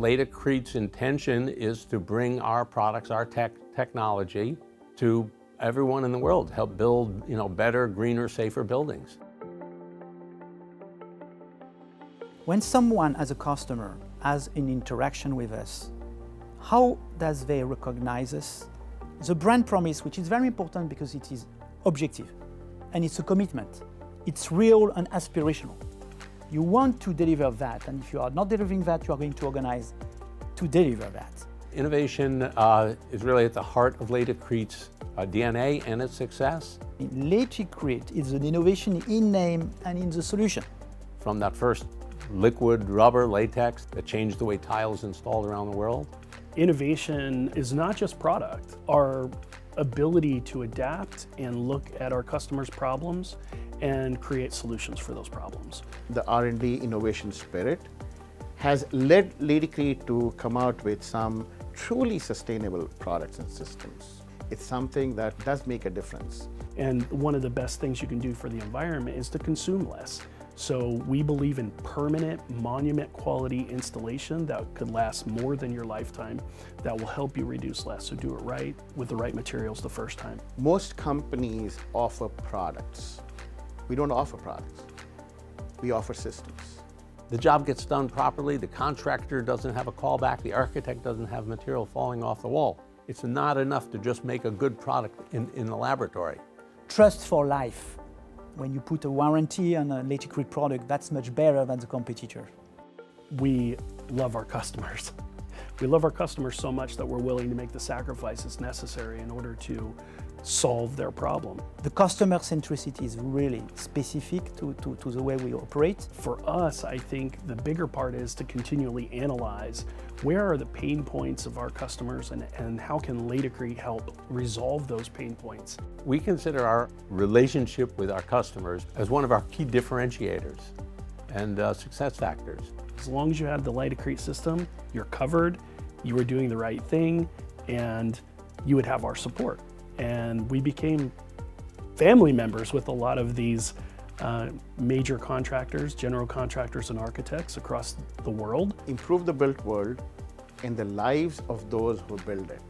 LATICRETE's intention is to bring our products, our technology to everyone in the world, help build better, greener, safer buildings. When someone as a customer has an interaction with us, how does they recognize us? The brand promise, which is very important because it is objective and it's a commitment. It's real and aspirational. You want to deliver that, and if you are not delivering that, you are going to organize to deliver that. Innovation is really at the heart of LATICRETE's DNA and its success. LATICRETE is an innovation in name and in the solution. From that first liquid rubber latex that changed the way tile is installed around the world. Innovation is not just product. Our ability to adapt and look at our customers' problems and create solutions for those problems. The R&D innovation spirit has led LATICRETE to come out with some truly sustainable products and systems. It's something that does make a difference. And one of the best things you can do for the environment is to consume less. So we believe in permanent, monument quality installation that could last more than your lifetime, that will help you reduce less. So do it right with the right materials the first time. Most companies offer products. We don't offer products. We offer systems. The job gets done properly, the contractor doesn't have a callback, the architect doesn't have material falling off the wall. It's not enough to just make a good product in the laboratory. Trust for life. When you put a warranty on a LATICRETE product, that's much better than the competitor. We love our customers. We love our customers so much that we're willing to make the sacrifices necessary in order to solve their problem. The customer centricity is really specific to the way we operate. For us, I think the bigger part is to continually analyze where are the pain points of our customers and how can LATICRETE help resolve those pain points. We consider our relationship with our customers as one of our key differentiators and success factors. As long as you have the LATICRETE system, you're covered, you were doing the right thing, and you would have our support. And we became family members with a lot of these major contractors, general contractors and architects across the world. Improve the built world and the lives of those who build it.